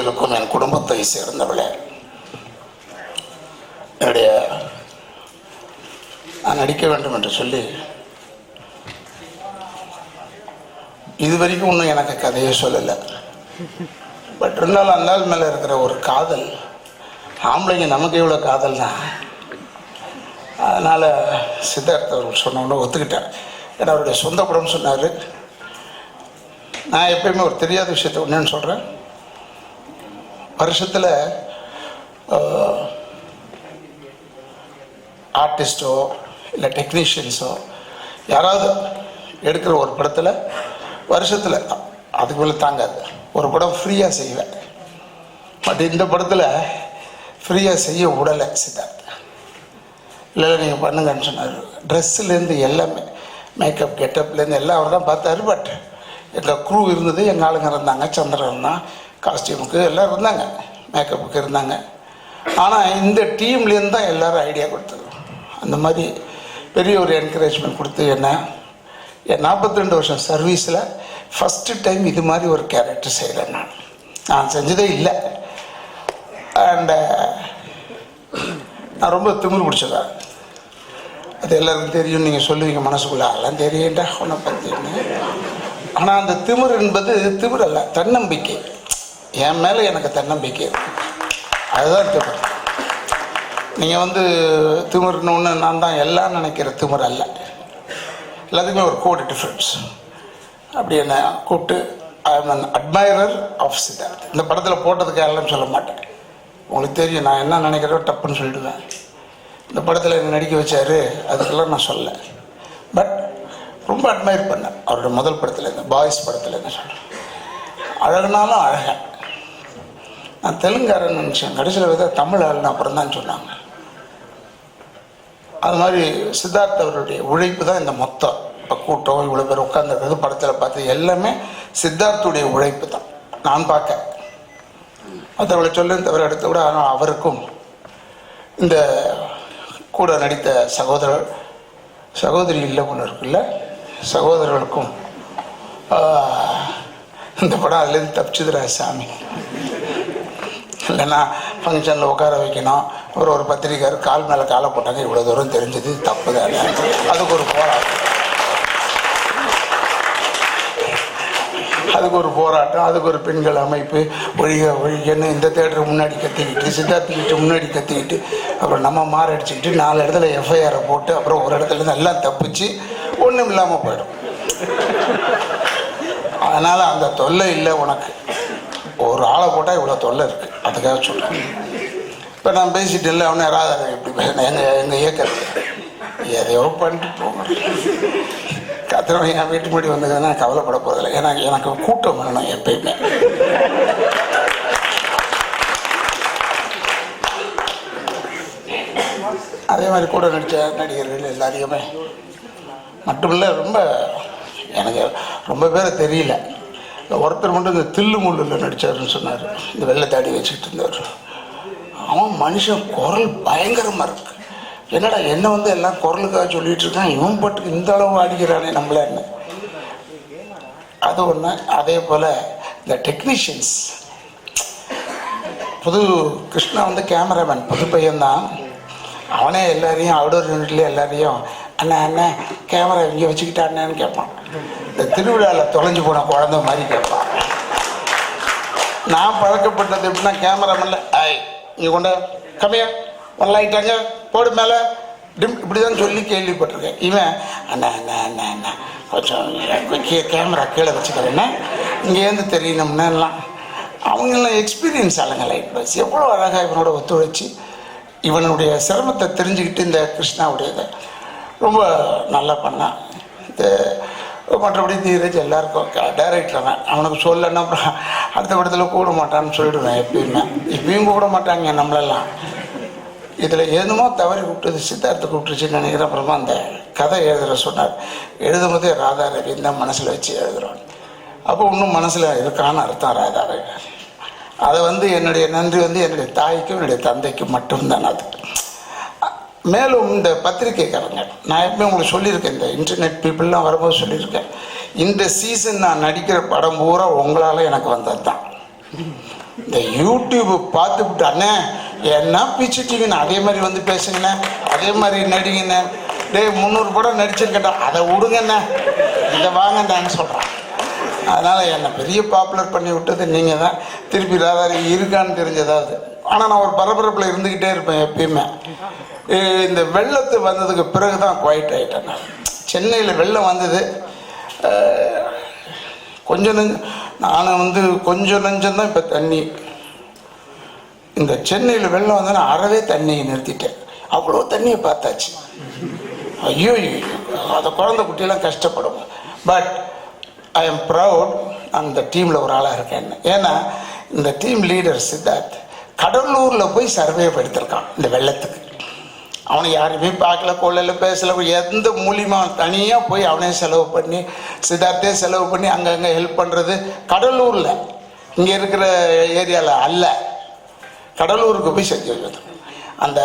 இருக்கும் என் குடும்பத்தை சேர்ந்தவளே, என்னுடைய நான் நடிக்க வேண்டும் என்று சொல்லி இதுவரைக்கும் இன்னும் எனக்கு கதையே சொல்லலை. பட் இருந்தாலும் அந்த நாள் மேலே இருக்கிற ஒரு காதல், ஆம்பளைங்க நமக்கு எவ்வளோ காதல் தான். அதனால் சித்தார்த்த அவர்கள் சொன்னோன்னு ஒத்துக்கிட்டேன். ஏன்னா அவருடைய சொந்த படம்னு சொன்னார். நான் எப்பயுமே ஒரு தெரியாத விஷயத்தை ஒன்றுன்னு சொல்கிறேன். வருஷத்தில் ஆர்டிஸ்ட்டோ இல்லை டெக்னீஷியன்ஸோ யாராவது எடுக்கிற ஒரு படத்தில் வருஷத்தில் அதுக்கு மேலே தாங்காது ஒரு படம் ஃப்ரீயாக செய்வேன். பட் இந்த படத்தில் ஃப்ரீயாக செய்ய விடலை சித்தார்த். இல்லை நீங்கள் பண்ணுங்கன்னு சொன்னார். ட்ரெஸ்ஸுலேருந்து எல்லாமே, மேக்கப் கெட்டப்லேருந்து எல்லாம் அவர் தான் பார்த்தாரு. பட் எங்கள் க்ரூ இருந்தது, எங்கள் ஆளுங்க இருந்தாங்க, சந்திரன் இருந்தான், காஸ்டியூமுக்கு எல்லாம் இருந்தாங்க, மேக்கப்புக்கு இருந்தாங்க. ஆனால் இந்த டீம்லேருந்து தான் எல்லோரும் ஐடியா கொடுத்தது. அந்த மாதிரி பெரிய ஒரு என்கரேஜ்மெண்ட் கொடுத்து என்ன என் 42 வருஷம் சர்வீஸில் ஃபஸ்ட்டு டைம் இது மாதிரி ஒரு கேரக்டர் செய்கிறேன். நான் செஞ்சதே இல்லை. அண்டு நான் ரொம்ப திமிரு பிடிச்சதா, அது எல்லாருக்கும் தெரியும். நீங்கள் சொல்லுவீங்க மனசுக்குள்ளே, அதெல்லாம் தெரியும்டா உன்னை பற்றின்னு. ஆனால் அந்த திமிர் என்பது திமிர் அல்ல, தன்னம்பிக்கை. என் மேலே எனக்கு தன்னம்பிக்கை இருக்கு, அதுதான் திமிர். நீங்கள் திமிர்னு ஒன்று நான் தான் எல்லாம் நினைக்கிற திமிர் அல்ல. எல்லாத்துக்குமே ஒரு கோடு டிஃப்ரென்ஸ். அப்படி என்ன கூப்பிட்டு I am an admirer of Siddharth. இந்த படத்தில் போட்டதுக்கு எல்லாம் சொல்ல மாட்டேன். உங்களுக்கு தெரியும் நான் என்ன நினைக்கிறதோ டப்புன்னு சொல்லிடுவேன். இந்த படத்தில் என்ன நடிக்க வச்சார், அதுக்கெல்லாம் நான் சொல்ல. பட் ரொம்ப அட்மையர் பண்ணேன் அவருடைய முதல் படத்தில், இந்த பாய்ஸ் படத்தில். என்ன சொல்கிறேன், அழகுனாலும் அழகன். நான் தெலுங்காரன்னு நினச்சேன், கடைசியில் வித தமிழ் ஆளுன்னு அப்புறம் தான் சொன்னாங்க. அது மாதிரி சித்தார்த் அவருடைய உழைப்பு தான் இந்த மொத்தம். இப்போ கூட்டம் இவ்வளோ பேர் உட்காந்துருக்கிறது படத்தில் பார்த்து எல்லாமே சித்தார்த்துடைய உழைப்பு தான். நான் பார்க்க மற்றவர்களை சொல்ல தவிர எடுத்த விட, ஆனால் அவருக்கும் இந்த கூட நடித்த சகோதரி இல்லை ஒன்று இருக்குல்ல, சகோதரர்களுக்கும் இந்த படம் அதுலேருந்து தப்பிச்சுதுரா சாமி. இல்லைன்னா ஃபங்க்ஷனில் உட்கார வைக்கணும், ஒரு பத்திரிக்கார் கால் மேலே காலை போட்டாங்க, இவ்வளோ தூரம் தெரிஞ்சது தப்பு தானே. அதுக்கு ஒரு போராட்டம், அதுக்கு ஒரு பெண்கள் அமைப்பு ஒழிகன்னு இந்த தேட்டருக்கு முன்னாடி கத்திக்கிட்டு, சித்தார்த்துக்கிட்ட முன்னாடி கத்திக்கிட்டு, அப்புறம் நம்ம மாரடிச்சுக்கிட்டு 4 இடத்துல எஃப்ஐஆரை போட்டு, அப்புறம் ஒரு இடத்துலேருந்து எல்லாம் தப்பிச்சு ஒன்றும் இல்லாமல் போயிடும். அதனால் அந்த தொல்லை இல்லை உனக்கு. ஒரு ஆளை போட்டால் இவ்வளோ தொல்லை இருக்குது, அதுக்காக சொல்கிறேன். இப்போ நான் பேசிட்டு இல்லை, அவனே ராதா எப்படி பேசினேன், எங்கள் இயக்கத்தை எதையோ பண்ணிட்டு போங்க. கத்திரவன் என் வீட்டு முன்னாடி வந்ததுன்னா கவலைப்பட போகிறதில்ல. எனக்கு கூட்டம் வேணும் எப்பயுமே. அதே மாதிரி கூட நடித்த நடிகர்கள் எல்லாரையுமே மட்டுமில்லை, எனக்கு ரொம்ப பேரை தெரியல. ஒருத்தர் மட்டும் இந்த தில்லு முள்ளில் நடித்தாருன்னு சொன்னார், இந்த வெள்ளை தாடி வச்சுக்கிட்டு இருந்தவர். அவன் மனுஷன் குரல் பயங்கரமாக இருக்கு. என்னடா என்ன எல்லாம் குரலுக்காக சொல்லிகிட்டு இருக்கான், இவன் பட்டுக்கு இந்த அளவு அடிக்கிறானே நம்மளன்னு. அது ஒன்று. அதே போல் இந்த டெக்னீஷியன்ஸ், புது கிருஷ்ணா கேமராமேன், புது பையன்தான். அவனே எல்லாரையும் அவுடோர் யூனிட்லேயே எல்லாரையும் அண்ணா கேமரா இங்கே வச்சுக்கிட்டான்னு கேட்பான். இந்த திருவிழாவில் தொலைஞ்சு போன குழந்தை மாதிரி கேட்பான். நான் பழக்கப்பட்டது எப்படின்னா, கேமராமேனில் இங்கே கொண்ட கம்மியா ஒன்லாயிட்டாங்க போடு மேலே டிம் இப்படி தான் சொல்லி கேள்விப்பட்டிருக்கேன். இவன் அண்ணா அண்ணா அண்ணா அண்ணா கொஞ்சம் கேமரா கீழே வச்சுக்கிறேன்னா இங்கேருந்து தெரியணும்னாலாம். அவங்கெல்லாம் எக்ஸ்பீரியன்ஸ் ஆளுங்க. லைட் பஸ் எவ்வளோ அழகாக இவனோட ஒத்துழைச்சி இவனுடைய சிரமத்தை தெரிஞ்சுக்கிட்டு இந்த கிருஷ்ணாவுடையதை ரொம்ப நல்லா பண்ணான். இந்த மற்றபடி தீரஜ் எல்லாருக்கும் டைரக்டர் அவனுக்கு சொல்லன்னா அப்புறம் அடுத்த படத்தில் கூட மாட்டான்னு சொல்லிடுவேன். இப்பயும் கூட மாட்டாங்க நம்மளெல்லாம். இதில் ஏதுமோ தவறி கூப்பிட்டது சித்தார்த்தை கூப்பிட்டுச்சுன்னு நினைக்கிறேன். அப்புறமா அந்த கதை எழுதுகிற சொன்னார், எழுதும் போதே ராதா ரவி தான் மனசில் வச்சு எழுதுகிறோம். அப்போ இன்னும் மனசில் இருக்கான்னு அர்த்தம் ராதா ரவி. அதை என்னுடைய நன்றி என்னுடைய தாய்க்கும் என்னுடைய தந்தைக்கும் மட்டும்தான். அது மேலும் இந்த பத்திரிகைக்காரங்க, நான் எப்பவுமே உங்களுக்கு சொல்லியிருக்கேன், இந்த இன்டர்நெட் பீப்புளெலாம் வரும்போது சொல்லியிருக்கேன், இந்த சீசன் நான் நடிக்கிற படம் பூரா உங்களால் எனக்கு வந்தது தான். இந்த யூடியூப் பார்த்துவிட்டு அண்ணே என்ன பிச்சுட்டிங்கண்ணே, அதே மாதிரி வந்து பேசுங்கண்ணே, அதே மாதிரி நடிங்கண்ணே, டே 300 படம் நடிச்சிருக்கட்டா, அதை விடுங்கண்ணே, இதை வாங்கண்ணான்னு சொல்கிறான். அதனால் என்னை பெரிய பாப்புலர் பண்ணி விட்டது நீங்கள் தான். திருப்பி ராதாரி இருக்கான்னு தெரிஞ்சதாவது. ஆனால் நான் ஒரு பரபரப்பில் இருந்துக்கிட்டே இருப்பேன் எப்பயுமே. இந்த வெள்ளத்து வந்ததுக்கு பிறகு தான் குவைட் ஆகிட்டேன். நான் சென்னையில் வெள்ளம் வந்தது கொஞ்சம் நெஞ்சம், நான் வந்து கொஞ்சம் நெஞ்சம்தான் இப்போ தண்ணி. இந்த சென்னையில் வெள்ளம் வந்தோன்னா அறவே தண்ணியை நிறுத்திட்டேன். அவ்வளோ தண்ணியை பார்த்தாச்சு. ஐயோ அந்த குழந்தை குட்டியெல்லாம் கஷ்டப்படும். பட் ஐ எம் ப்ரவுட் அந்த டீமில் ஒரு ஆளாக இருக்கேன். ஏன்னா இந்த டீம் லீடர் சித்தார்த் கடலூரில் போய் சர்வே எடுத்திருக்கான் இந்த வெள்ளத்துக்கு. அவனை யாருமே பார்க்கல, கொள்ளையில் பேசலை, எந்த மூலியமாக தனியாக போய் அவனே செலவு பண்ணி, சித்தார்த்தே செலவு பண்ணி அங்கங்கே ஹெல்ப் பண்ணுறது. கடலூரில் இங்கே இருக்கிற ஏரியாவில் அல்ல, கடலூருக்கு போய் செஞ்சு வச்சது. அந்த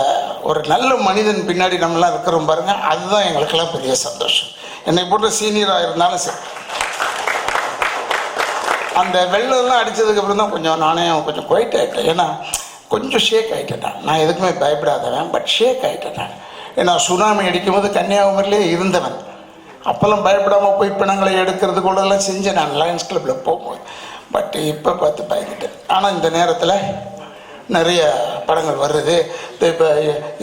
ஒரு நல்ல மனிதன் பின்னாடி நம்மளாம் இருக்கிறோம் பாருங்க, அதுதான் எங்களுக்கெல்லாம் பெரிய சந்தோஷம். என்னை போன்ற சீனியராக இருந்தாலும் சரி. அந்த வெள்ளம்லாம் அடித்ததுக்கப்புறம் தான் கொஞ்சம் நானே கொஞ்சம் குவைட் ஆகிட்டேன். ஏன்னா கொஞ்சம் ஷேக் ஆகிட்டேன். நான் எதுக்குமே பயப்படாதவன், பட் ஷேக் ஆகிட்டேன் நான். ஏன்னா சுனாமி அடிக்கும் போது கன்னியாகுமரியிலே இருந்தவன். அப்போல்லாம் பயப்படாமல் போய் பிணங்களை எடுக்கிறதுக்குள்ளெல்லாம் செஞ்சேன் நான் லயன்ஸ் கிளப்பில் போகும்போது. பட் இப்போ பார்த்து பயந்துட்டேன். ஆனால் இந்த நேரத்தில் நிறைய படங்கள் வருது. இப்போ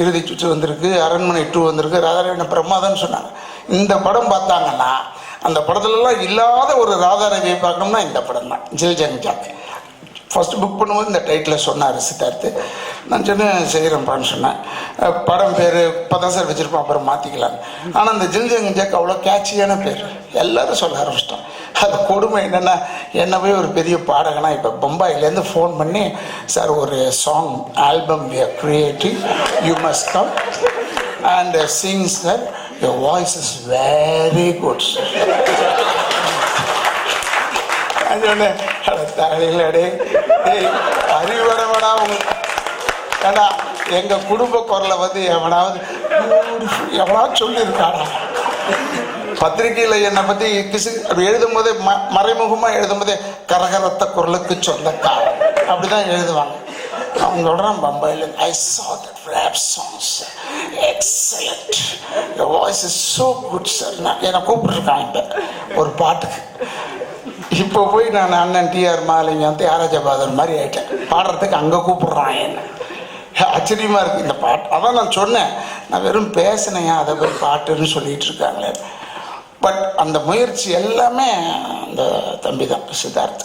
இறுதி சுற்று வந்திருக்கு, அரண்மனை 2 வந்திருக்கு, ராதாரவி பிரமாதம்னு சொன்னாங்க. இந்த படம் பார்த்தாங்கன்னா அந்த படத்துலலாம் இல்லாத ஒரு ராதாரவியை பார்க்கணும்னா இந்த படம் தான், ஜில் ஜங் ஜாக். ஃபஸ்ட்டு புக் பண்ணும்போது இந்த டைட்டில் சொன்னார் சித்தார்த்து. நான் சொன்னேன் செய்கிறேன்ப்பான்னு சொன்னேன். படம் பேர் இப்போ தான் சார் வச்சுருப்போம், அப்புறம் மாற்றிக்கலான்னு. ஆனால் அந்த ஜில் ஜங் ஜாக் அவ்வளோ கேட்சியான பேர், எல்லோரும் சொல்ல ஆரம்பிச்சிட்டோம். அது கொடுமை என்னென்னா, என்ன போய் ஒரு பெரிய பாடகனா இப்போ பம்பாயிலேருந்து ஃபோன் பண்ணி, சார் ஒரு song album we are creating, you must come and sing sir, your voice is very good. சொன்னேன் தலையிலடே அறிவு வரவடா உங்களுக்கு. ஏடா எங்கள் குடும்ப குரலை வந்து எவனாவது சொல்லியிருக்காடா. பத்திரிகையில் என்னை பற்றி அப்படி எழுதும் போதே மறைமுகமாக எழுதும் போதே கரகரத்த குரலுக்கு சொந்தக்காரன் அப்படி தான் எழுதுவாங்க. அவங்க சொல்கிறான் பம்பாயில், ஐ saw that rap songs, excellent, your voice is so good sir. நான் என்னை கூப்பிட்டுருக்கான் இப்போ ஒரு பாட்டுக்கு. இப்போ போய் நான் அண்ணன் டிஆர் மாலிங்கம், தியாகராஜ பாதர் மாதிரி ஆகிட்டேன். பாடுறதுக்கு அங்கே கூப்பிட்றான் என்ன. ஆச்சரியமாக இருக்குது இந்த பாட்டு. அதான் நான் சொன்னேன், நான் வெறும் பேசினேன், அதை போய் பாட்டுன்னு சொல்லிகிட்டு இருக்காங்களே. பட் அந்த முயற்சி எல்லாமே அந்த தம்பி தான் சித்தார்த்.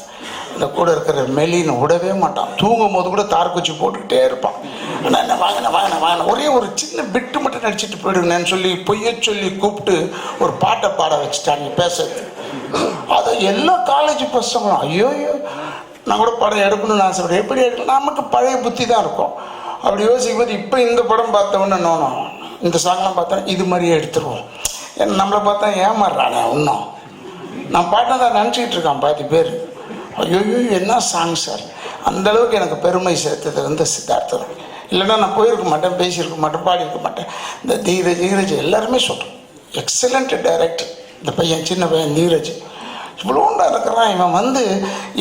இந்த கூட இருக்கிற மெலின்னு விடவே மாட்டான். தூங்கும் போது கூட தார்குச்சி போட்டுக்கிட்டே இருப்பான். ஆனால் என்ன வாங்கின ஒரே ஒரு சின்ன பிட்டு மட்டும் நடிச்சிட்டு போயிடுங்கன்னு சொல்லி பொய்ய சொல்லி கூப்பிட்டு ஒரு பாட்டை பாட வச்சுட்டாங்க பேசுறது. அதை எல்லா காலேஜ் பசங்களும் ஐயோ நான் கூட படம் எடுக்கணும்னு ஆசைப்படுறேன். எப்படி எடுக்கணும், நமக்கு பழைய புத்தி தான் இருக்கும். அப்படி யோசிக்கும் போது இப்போ இந்த படம் பார்த்தவொன்னே நோனோம், இந்த சாங்லாம் பார்த்தா இது மாதிரியே எடுத்துருவோம். ஏன்னா நம்மளை பார்த்தா ஏமாறுறானே இன்னும். நான் பாட்டை நினச்சிக்கிட்டு இருக்கான் பாதி பேர். ஐயோ என்ன சாங் சார். அந்தளவுக்கு எனக்கு பெருமை சேர்த்தது வந்து சித்தார்த்தம். இல்லைன்னா நான் போயிருக்க மாட்டேன், பேசியிருக்க மாட்டேன், பாடியிருக்க மாட்டேன். இந்த தீரஜ் எல்லாருமே சொல்கிறோம், எக்ஸலண்ட் டைரக்டர் இந்த பையன், சின்ன பையன் தீரஜ். இவ்வளோண்டா இருக்கிறான். இவன் வந்து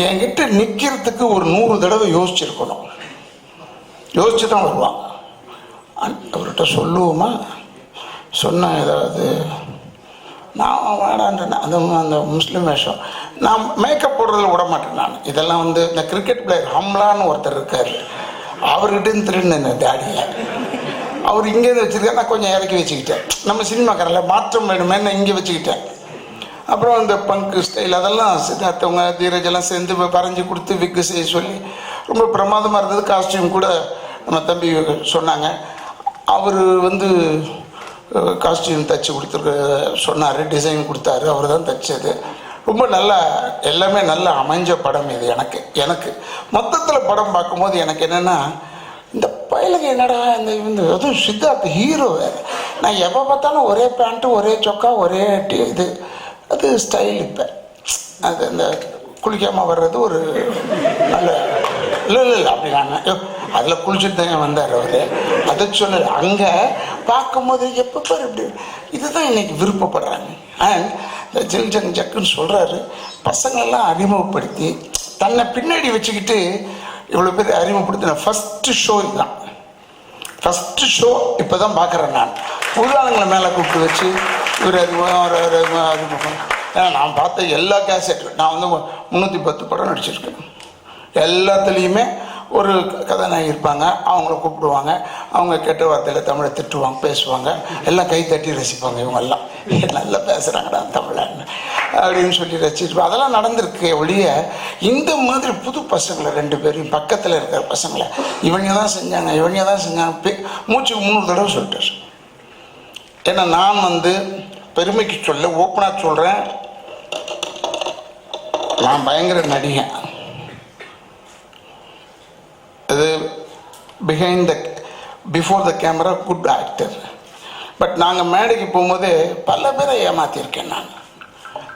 என்கிட்ட நிற்கிறதுக்கு ஒரு 100 தடவை யோசிச்சுருக்கணும். யோசிச்சு தான் வருவான். அவர்கிட்ட சொல்லுவோமா, சொன்னேன் ஏதாவது நான் வேடான்றேன். அந்த முஸ்லீம் வேஷம் நான் மேக்கப் போடுறதில் விட மாட்டேன். நான் இதெல்லாம் வந்து இந்த கிரிக்கெட் பிளேயர் ஹம்லான்னு ஒருத்தர் இருக்கார், அவர்கிட்ட திருன்னு டேடியை அவர் இங்கேருந்து வச்சுருக்கேன். நான் கொஞ்சம் இறக்கி வச்சுக்கிட்டேன். நம்ம சினிமாக்காரில் மாற்றம் வேணுமே நான் இங்கே வச்சுக்கிட்டேன். அப்புறம் இந்த பங்கு ஸ்டைல் அதெல்லாம் சித்தார்த்தவங்க தீரஜெல்லாம் சேர்ந்து வரைஞ்சி கொடுத்து விக்கு செய்ய சொல்லி ரொம்ப பிரமாதமாக இருந்தது. காஸ்டியூம் கூட நம்ம தம்பி சொன்னாங்க. அவர் வந்து காஸ்டியூம் தைச்சி கொடுத்துருக்க சொன்னார், டிசைன் கொடுத்தாரு, அவர் தான் தைச்சது. ரொம்ப நல்லா எல்லாமே நல்லா அமைஞ்ச படம் இது. எனக்கு மொத்தத்தில் படம் பார்க்கும்போது எனக்கு என்னென்னா, இந்த பயலுக்கு என்னடா இந்த அதுவும் சித்தார்த் ஹீரோ வேறு. நான் எப்போ பார்த்தாலும் ஒரே பேண்ட்டு ஒரே சொக்கா ஒரே இது, அது ஸ்டைல். இப்போ அது இந்த குளிக்காமல் வர்றது ஒரு நல்ல இல்லை அப்படி நான் அதில் குளிச்சுட்டு தான் வந்தார் அவர். அதை சொன்னார். அங்கே பார்க்கும்போது எப்போ பாரு இப்படி இதுதான் இன்றைக்கி விருப்பப்படுறாங்க. அண்ட் இந்த ஜில் ஜங் ஜக்குன்னு சொல்கிறாரு, பசங்களெல்லாம் அறிமுகப்படுத்தி தன்னை பின்னாடி வச்சுக்கிட்டு இவ்வளோ பேர் அறிமுகப்படுத்தின ஃபஸ்ட்டு ஷோ இதுதான். ஃபஸ்ட்டு ஷோ இப்போ தான் பார்க்குறேன் நான். புதுஆளுங்களை மேலே கூப்பிட்டு வச்சு இவர் அறிமுகம். ஏன்னா நான் பார்த்த எல்லா கேசட்டும், நான் வந்து 310 படம் நடிச்சிருக்கேன். எல்லாத்துலேயுமே ஒரு கதாநாயகி இருப்பாங்க, அவங்கள கூப்பிடுவாங்க, அவங்க கெட்ட வார்த்தையில் தமிழை திட்டுவாங்க, பேசுவாங்க, எல்லாம் கை தட்டி ரசிப்பாங்க. இவங்கெல்லாம் நல்லா பேசுகிறாங்கடா தமிழன்னு அப்படின்னு சொல்லி ரசிச்சிருப்போம். அதெல்லாம் நடந்திருக்கு ஒழிய இந்த மாதிரி புது பசங்களை 2 பேரையும் பக்கத்தில் இருக்கிற பசங்களை இவங்க தான் செஞ்சாங்க மூச்சுக்கு 3 தடவை சொல்லிட்டார். ஏன்னா நான் வந்து பெருமைக்கு சொல்ல ஓப்பனாக சொல்கிறேன், நான் பயங்கர நடிகன். அது before the camera good actor. But நாங்கள் மேடைக்கு போகும்போது பல பேரை ஏமாற்றிருக்கேன் நான்.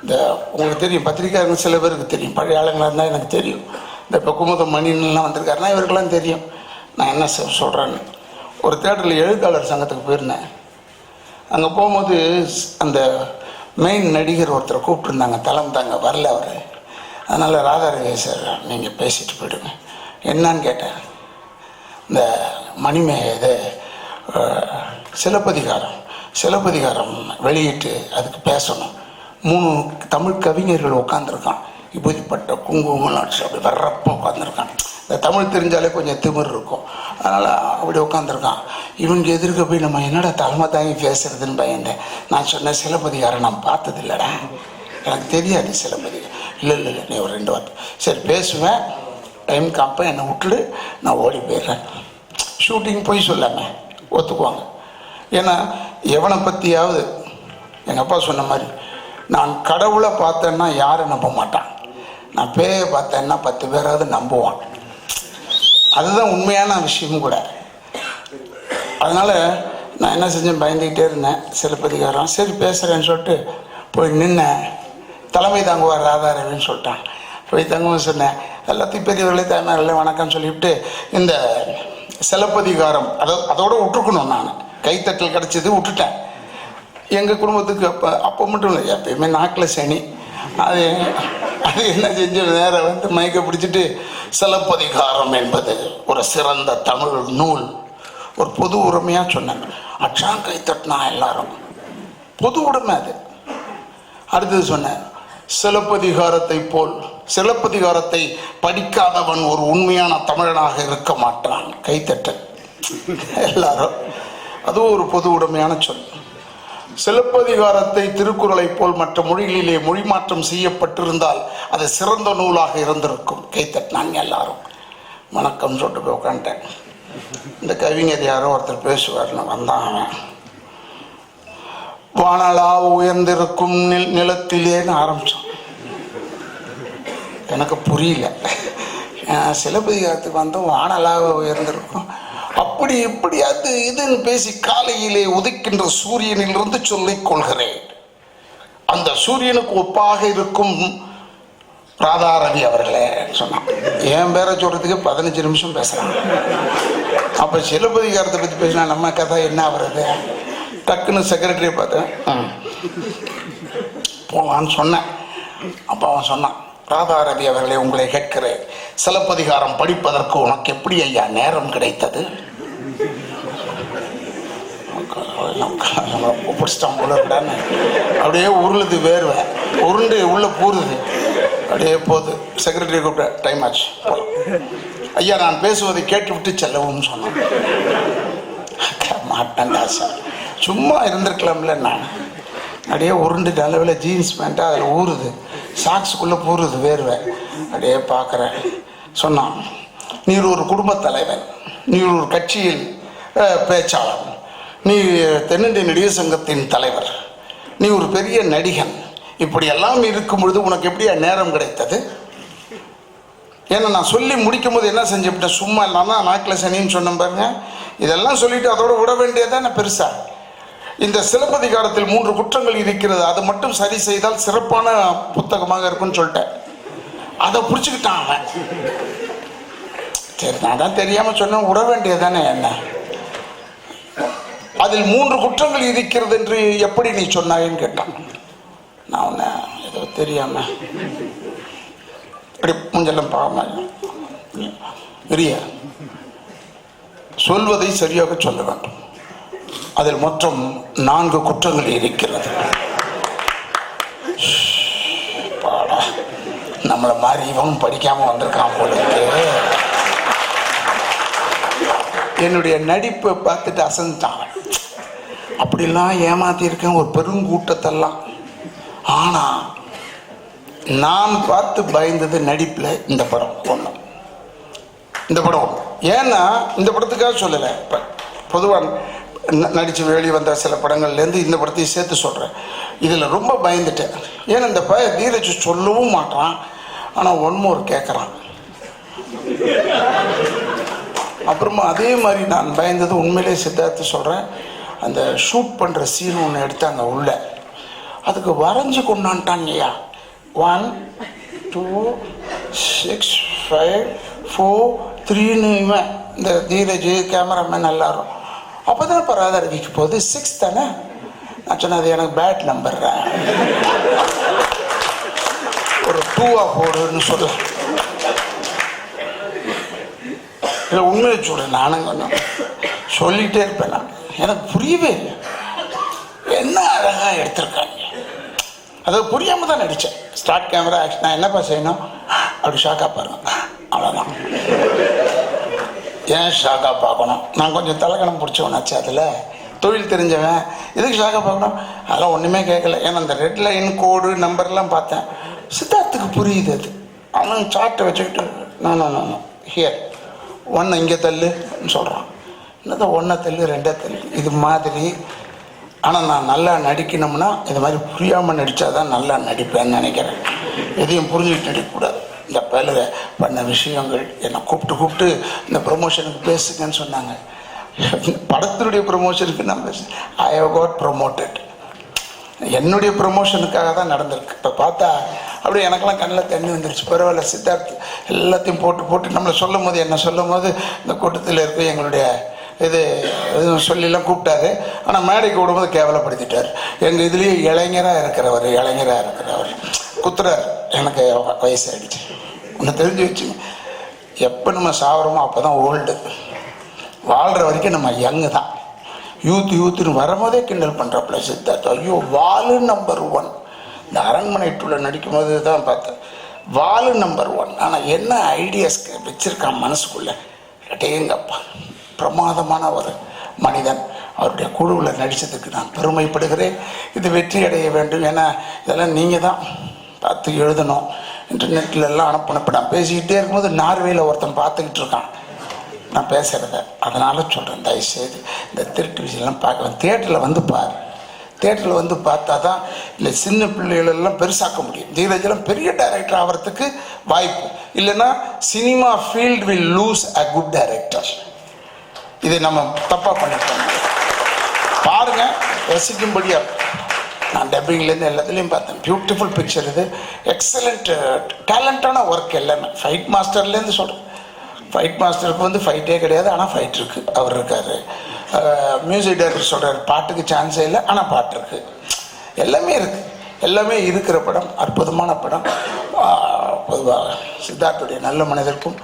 இந்த உங்களுக்கு தெரியும், பத்திரிக்கையாளர்கள் சில பேருக்கு தெரியும், பழைய ஆளுங்களாக இருந்தால் எனக்கு தெரியும். இந்த இப்போ குமுதம் மணின்லாம் வந்திருக்காருன்னா இவருக்கெல்லாம் தெரியும் நான் என்ன சொல்கிறேன்னு. ஒரு தேட்டரில் எழுத்தாளர் சங்கத்துக்கு போயிருந்தேன். அங்கே போகும்போது அந்த மெயின் நடிகர் ஒருத்தரை கூப்பிட்டுருந்தாங்க, தலைமை தாங்க வரல அவர். அதனால் ராதாரவி சார் நீங்கள் பேசிட்டு போயிடுங்க. என்னான்னு கேட்டேன். இந்த மணிமே இது சிலப்பதிகாரம் வெளியிட்டு அதுக்கு பேசணும். 3 தமிழ் கவிஞர்கள் உட்காந்துருக்கான். இப்படிப்பட்ட குங்குமம்லாம் அப்படி வர்றப்போ உட்காந்துருக்கான். இந்த தமிழ் தெரிஞ்சாலே கொஞ்சம் திமிர் இருக்கும், அதனால் அப்படி உட்காந்துருக்கான். இவனுக்கு எதிர்க்க போய் நம்ம என்னடா தலைமை தாங்கி பேசுறதுன்னு பயந்தேன். நான் சொன்னேன், சிலப்பதிகாரம் நான் பார்த்தது இல்லைடா, எனக்கு தெரியாது சிலப்பதிகாரம். இல்லை நீ ஒரு 2 வார்த்தை சரி பேசுவேன், டைம் காப்பேன், என்னை விட்டுடு, நான் ஓடி போயிடுறேன். ஷூட்டிங் போய் சொல்லாமல் ஒத்துக்குவாங்க. ஏன்னா எவனை பற்றியாவது எங்கள் அப்பா சொன்ன மாதிரி, நான் கடவுளை பார்த்தேன்னா யாரும் நம்ப மாட்டான், நான் பேயை பார்த்தேன்னா 10 பேராவது நம்புவான். அதுதான் உண்மையான விஷயமும் கூட. அதனால் நான் என்ன செஞ்சேன், பயந்துக்கிட்டே இருந்தேன். சிலப்பதிகாரம் சரி பேசுகிறேன்னு சொல்லிட்டு போய் நின்னேன். தலைமை தாங்குவார் ராதாரவின்னு சொல்லிட்டான். போய் தங்குவோம் சொன்னேன். எல்லாத்தையும் பெரியவர்களே தாய்மார்களே வணக்கம்னு சொல்லிவிட்டு இந்த சிலப்பதிகாரம் அதோடு விட்டுருக்கணும். நான் கைத்தட்டல் கிடச்சது விட்டுட்டேன். எங்கள் குடும்பத்துக்கு அப்போ மட்டும் இல்லை, எப்பயுமே நாக்கில் சனி. அது என்ன செஞ்சு நேரம் வந்து மயக்க பிடிச்சிட்டு, சிலப்பதிகாரம் என்பது ஒரு சிறந்த தமிழ் நூல், ஒரு பொது உரிமையாக சொன்னேன். அச்சான் கைத்தட்டினா எல்லாரும் பொது உடைமை அது. அடுத்தது சொன்னேன், சிலப்பதிகாரத்தை படிக்காதவன் ஒரு உண்மையான தமிழனாக இருக்க மாட்டான். கைத்தட்டல் எல்லாரும். அதுவும் ஒரு பொது உடைமையான சொல். சிலப்பதிகாரத்தை திருக்குறளை போல் மற்ற மொழிகளிலே மொழிமாற்றம் செய்யப்பட்டிருந்தால் அது சிறந்த நூலாக இருந்திருக்கும். கைத்தட்டினாங்க எல்லாரும். வணக்கம் சொல்லிட்டு போய் உட்காந்துட்டேன். இந்த கவிஞர் யாரோ ஒருத்தர் பேசுவார்னு வந்தான். அவன் வானலாவ உயர்ந்திருக்கும் நிலத்திலேன்னு ஆரம்பித்தான். எனக்கு புரியல. சிலப்பதிகாரத்துக்கு வந்து வானலாவ உயர்ந்திருக்கும் அப்படி இப்படி அது இதுன்னு பேசி காலையிலே உதிக்கின்ற சூரியனிலிருந்து சொல்லிக் கொள்கிறேன். அந்த சூரியனுக்கு ஒப்பாக இருக்கும் ராதாரவி அவர்களே சொன்னான். என் பேரை சொல்றதுக்கு 15 நிமிஷம் பேசுறாங்க. அப்ப சிலப்பதிகாரத்தை பற்றி பேசினா நம்ம கதை என்ன வருது? டக்குன்னு செக்ரட்டரியை பார்த்தேன், போவான்னு சொன்னேன். அப்போ அவன் சொன்னான், ராதாரவி அவர்களே உங்களை கேட்கிறேன், சிலப்பதிகாரம் படிப்பதற்கு உனக்கு எப்படி ஐயா நேரம் கிடைத்தது? பிடிச்சிட்டான் போல விடான்னு அப்படியே உருளுது, வேர்வை உருண்டு உள்ள பூருது, அப்படியே போகுது. செக்ரட்டரி கூப்பிட்ட, டைம் ஆச்சு ஐயா, நான் பேசுவதை கேட்டு விட்டு செல்லவும் சொன்னான். மாட்டேன்டா சார், சும்மா இருந்திருக்கலாம்ல. நான் அப்படியே உருண்டுட்டு அளவில் ஜீன்ஸ் பேண்ட்டாக அதில் ஊறுது, சாக்ஸுக்குள்ளே பூருது வேர்வை. அப்படியே பார்க்குறேன். சொன்னான், நீர் ஒரு குடும்பத் தலைவன், நீர் ஒரு கட்சியில் பேச்சாளர், நீ தென்னிந்திய நடிகர் சங்கத்தின் தலைவர், நீ ஒரு பெரிய நடிகன், இப்படி எல்லாம் இருக்கும் பொழுது உனக்கு எப்படியா நேரம் கிடைத்தது? ஏன்னா நான் சொல்லி முடிக்கும் போது என்ன செஞ்சுவிட்டேன், சும்மா இல்லாமல் நாக்கில் சனின்னு சொன்னேன் பாருங்க. இதெல்லாம் சொல்லிட்டு அதோட விட வேண்டியதான் நான் பெருசா. இந்த சிலப்பதிகாரத்தில் 3 குற்றங்கள் இருக்கிறது, அதை மட்டும் சரி செய்தால் சிறப்பான புத்தகமாக இருக்கும்னு சொல்லிட்டேன். அதை பிடிச்சிக்கிட்டான் அவன். சரி, நான் தான் தெரியாமல் சொன்னேன், விட வேண்டியதானே என்ன. அதில் 3 குற்றங்கள் இருக்கிறது என்று எப்படி நீ சொன்னாயின்னு கேட்டான். நான் உன்னை ஏதோ தெரியாம அப்படி முஞ்செல்லாம் பார்க்காம பெரிய சொல்வதை சரியாக சொல்ல வேண்டும். அதில் மொத்தம் 4 குற்றங்கள் இருக்கிறது. நம்மளை மாதிரி இவன் படிக்காம வந்திருக்கான் போல இருக்கு. என்னுடைய நடிப்பை பார்த்துட்டு அசந்துட்டான். அப்படிலாம் ஏமாத்திருக்கேன் ஒரு பெருங்கூட்டத்தெல்லாம். ஆனா நான் பார்த்து பயந்தது நடிப்புல இந்த படம் ஒண்ணு. இந்த படம் ஒண்ணு. ஏன்னா இந்த படத்துக்காக சொல்லலை, பொதுவாக நடிச்சு வெளியே வந்த சில படங்கள்லேருந்து இந்த படத்தையும் சேர்த்து சொல்கிறேன். இதில் ரொம்ப பயந்துட்டேன். ஏன்னா இந்த தீரஜ் சொல்லவும் மாட்டான், ஆனால் ஒன்மோர் கேட்குறான். அப்புறமா அதே மாதிரி நான் பயந்தது உண்மையிலே சித்தார்த்து சொல்கிறேன். அந்த ஷூட் பண்ணுற சீன் ஒன்று எடுத்தாங்க உள்ள, அதுக்கு வரைஞ்சி கொண்டான்ட்டாங்கய்யா. 1 2 6 5 4 3ன்னு இந்த தீரஜ் கேமராமேன் எல்லாரும். அப்போ தானே பராத அறிவிக்க போகுது 6 தானே. நான் சொன்னது எனக்கு பேட் நம்பர், ஒரு 2 போடுன்னு சொல்ல. இல்லை உண்மையை சொல்கிறேன், நானும் கொஞ்சம் சொல்லிகிட்டே இருப்பேன். நான் எனக்கு புரியவே இல்லை, என்ன அழகாக எடுத்திருக்காங்க. அதை புரியாமல் தான் நடித்தேன். ஸ்டார்ட் கேமரா ஆக்ஷன், நான் என்னப்பா செய்யணும் அப்படி ஷாக்காக பாருங்க, அவ்வளோதான். ஏன் ஷாக்காக பார்க்கணும்? நான் கொஞ்சம் தலைக்கணம் பிடிச்சவனாச்சு, அதில் தொழில் தெரிஞ்சவன், எதுக்கு ஷாக்காக பார்க்கணும்? அதெல்லாம் ஒன்றுமே கேட்கல. ஏன்னா அந்த ரெட் லைன் கோடு நம்பர்லாம் பார்த்தேன். சித்தார்த்துக்கு புரியுது. அது அவன் சார்ட்டை வச்சுக்கிட்டு நான் ஹியர் 1 இங்கே தள்ளுன்னு சொல்கிறான். என்னதான் 1 தள்ளு 2 தள்ளு இது மாதிரி. ஆனால் நான் நல்லா நடிக்கணும்னா இது மாதிரி புரியாமல் நடித்தா தான் நல்லா நடிப்பேன்னு நினைக்கிறேன். எதையும் புரிஞ்சுக்கிட்டு நடிக்கக்கூடாது. இந்த பல பண்ண விஷயங்கள் என்னை கூப்பிட்டு இந்த ப்ரொமோஷனுக்கு பேசுங்கன்னு சொன்னாங்க. படத்தினுடைய ப்ரொமோஷனுக்கு நான் ஐ ஹவ் காட் ப்ரொமோட்டட். என்னுடைய ப்ரொமோஷனுக்காக தான் நடந்திருக்கு. இப்போ பார்த்தா அப்படியே எனக்கெல்லாம் கண்ணில் தண்ணி வந்துருச்சு. பரவாயில்ல, சித்தார்த் எல்லாத்தையும் போட்டு நம்மளை சொல்லும் போது என்ன சொல்லும் போது இந்த கூட்டத்தில் இருக்க எங்களுடைய இது சொல்லிலாம் கூப்பிட்டாரு. ஆனால் மேடைக்கு விடும்போது கேவலப்படுத்திட்டார். எங்கள் இதுலேயே இளைஞராக இருக்கிறவர் குத்துறார். எனக்கு வயசாகிடுச்சு. ஒன்று தெரிஞ்சு வச்சுங்க, எப்போ நம்ம சாகிறோமோ அப்போ தான் ஓல்டு. வாழ்கிற வரைக்கும் நம்ம யங்கு தான். யூத்துன்னு வரும்போதே கிண்டல் பண்ணுறப்பல சித்தார்த். ஐயோ வாலு நம்பர் 1. இந்த அரண்மனை 2ல நடிக்கும் போது தான் பார்த்தேன், வாலு நம்பர் 1. ஆனால் என்ன ஐடியாஸ் வச்சுருக்கான் மனசுக்குள்ளே, அடேங்கப்பா. பிரமாதமான ஒரு மனிதன். அவருடைய குழுவில் நடித்ததுக்கு நான் பெருமைப்படுகிறேன். இது வெற்றி அடைய வேண்டும். ஏன்னா இதெல்லாம் நீங்கள் தான் பார்த்து எழுதணும். இன்டர்நெட்லெல்லாம் அனுப்பணும். இப்போ நான் பேசிக்கிட்டே இருக்கும்போது நார்வேயில் ஒருத்தன் பார்த்துக்கிட்டு இருக்கான் நான் பேசுகிறத. அதனால் சொல்கிறேன், தயவுசெய்து இந்த திருட்டு விஷயம்லாம் பார்க்கலாம். தியேட்டரில் வந்து பாரு. தியேட்டரில் வந்து பார்த்தா தான் இல்லை சின்ன பிள்ளைகளெல்லாம் பெருசாக்க முடியும். தீரஜெல்லாம் பெரிய டைரக்டர் ஆகிறதுக்கு வாய்ப்பு இல்லைன்னா cinema field will lose a good director. இதை நம்ம தப்பாக பண்ணிட்டோம். பாருங்கள், ரசிக்கும்படியாக. நான் டப்பிங்லேருந்து எல்லாத்துலேயும் பார்த்தேன். பியூட்டிஃபுல் பிக்சர் இது. எக்ஸலண்ட் டேலண்டான ஒர்க் எல்லாமே. ஃபைட் மாஸ்டர்லேருந்து சொல்கிறேன். ஃபைட் மாஸ்டருக்கு வந்து ஃபைட்டே கிடையாது, ஆனால் ஃபைட் இருக்குது, அவர் இருக்கார். மியூசிக் டைரக்டர் சொல்கிறார் பாட்டுக்கு சான்ஸே இல்லை, ஆனால் பாட்டு இருக்குது. எல்லாமே இருக்குது. எல்லாமே இருக்கிற படம், அற்புதமான படம். பொதுவாக சித்தார்த்துடைய நல்ல மனிதருக்கும்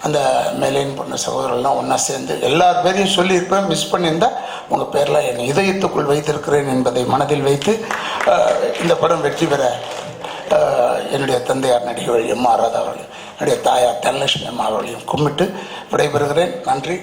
அந்த மேலேன்னு பண்ண சகோதரர்லாம் ஒன்றா சேர்ந்து எல்லா பேரையும் சொல்லியிருப்பேன். மிஸ் பண்ணியிருந்தால் உங்கள் பேரெலாம் என் இதயத்துக்குள் வைத்திருக்கிறேன் என்பதை மனதில் வைத்து இந்த படம் வெற்றி பெற என்னுடைய தந்தையார் நடிகர் எம் ஆர் ராதா அவர்கள், என்னுடைய தாயார் தனலட்சுமி அம்மா அவர்களையும் கும்பிட்டு விடைபெறுகிறேன். நன்றி.